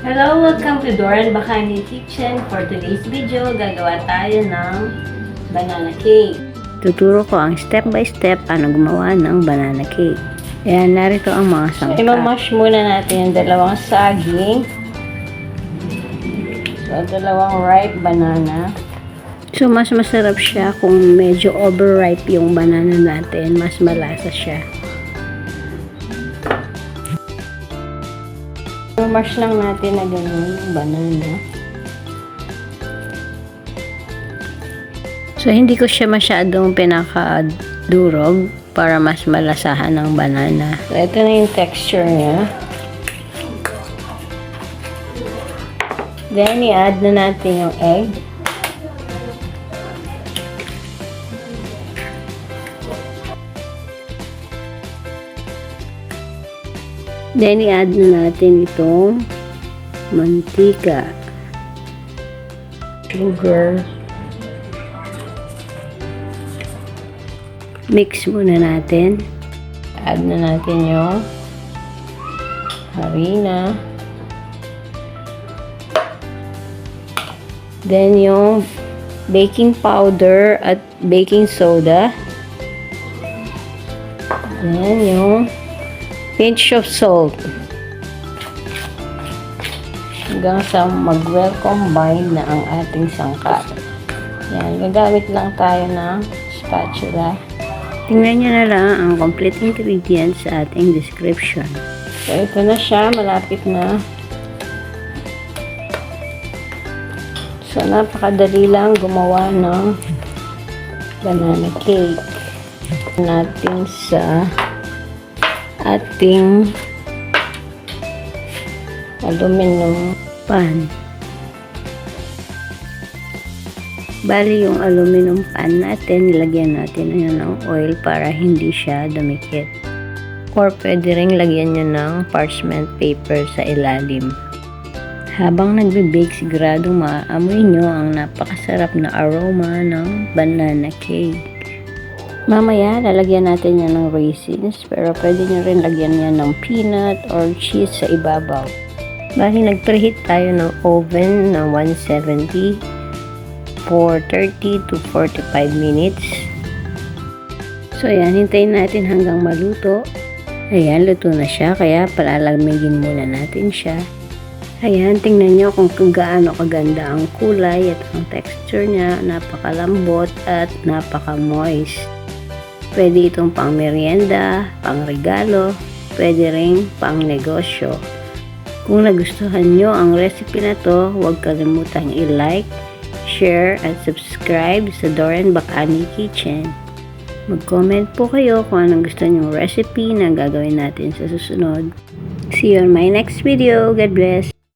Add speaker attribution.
Speaker 1: Hello! Welcome to Doran Bacani Kitchen. For today's video, gagawa tayo ng banana cake.
Speaker 2: Tuturo ko ang step by step paano gumawa ng banana cake. Ayan, narito ang mga sangkap.
Speaker 1: Imamash muna natin yung dalawang saging. So, dalawang ripe banana.
Speaker 2: So, mas masarap siya kung medyo overripe yung banana natin. Mas malasa siya.
Speaker 1: Mash lang natin na ganun yung banana.
Speaker 2: So, hindi ko siya masyadong pinakadurog para mas malasahan ng banana.
Speaker 1: So, ito na yung texture niya. Then, i-add na natin yung egg.
Speaker 2: Then, i-add na natin itong mantika,
Speaker 1: Sugar.
Speaker 2: mix muna natin.
Speaker 1: Add na natin yung harina.
Speaker 2: Then, yung baking powder at baking soda.
Speaker 1: Then, yung
Speaker 2: Pinch of salt.
Speaker 1: hanggang sa mag-well combine na ang ating sangkap. Yan, gagamit lang tayo ng spatula.
Speaker 2: Tingnan nyo na lang ang complete ingredients sa ating description.
Speaker 1: So, ito na siya. Malapit na. So, napakadali lang gumawa ng banana cake. Natin sa ating aluminum
Speaker 2: Pan. Bali yung aluminum pan natin, nilagyan natin ng oil para hindi siya dumikit. Or pwede rin lagyan nyo ng parchment paper sa ilalim. Habang nagbe-bake, siguradong maaamoy nyo ang napakasarap na aroma ng banana cake. Mamaya, lalagyan natin yan ng raisins, pero pwede nyo rin lagyan yan ng peanut or cheese sa ibabaw. Bali, nag-preheat tayo ng oven na 170 for 30 to 45 minutes. So, ayan, hintayin natin hanggang maluto. Ayan, luto na siya, kaya palalamigin muna natin siya. Ayan, tingnan nyo kung gaano kaganda ang kulay at ang texture niya, napakalambot at napaka-moist. Pwede itong pang merienda, pang regalo, pwede ring pang negosyo. Kung nagustuhan nyo ang recipe na to, huwag kalimutang i-like, share, at subscribe sa Doran Bacani Kitchen. Mag-comment po kayo kung anong gusto nyong recipe na gagawin natin sa susunod. See you on my next video. God bless!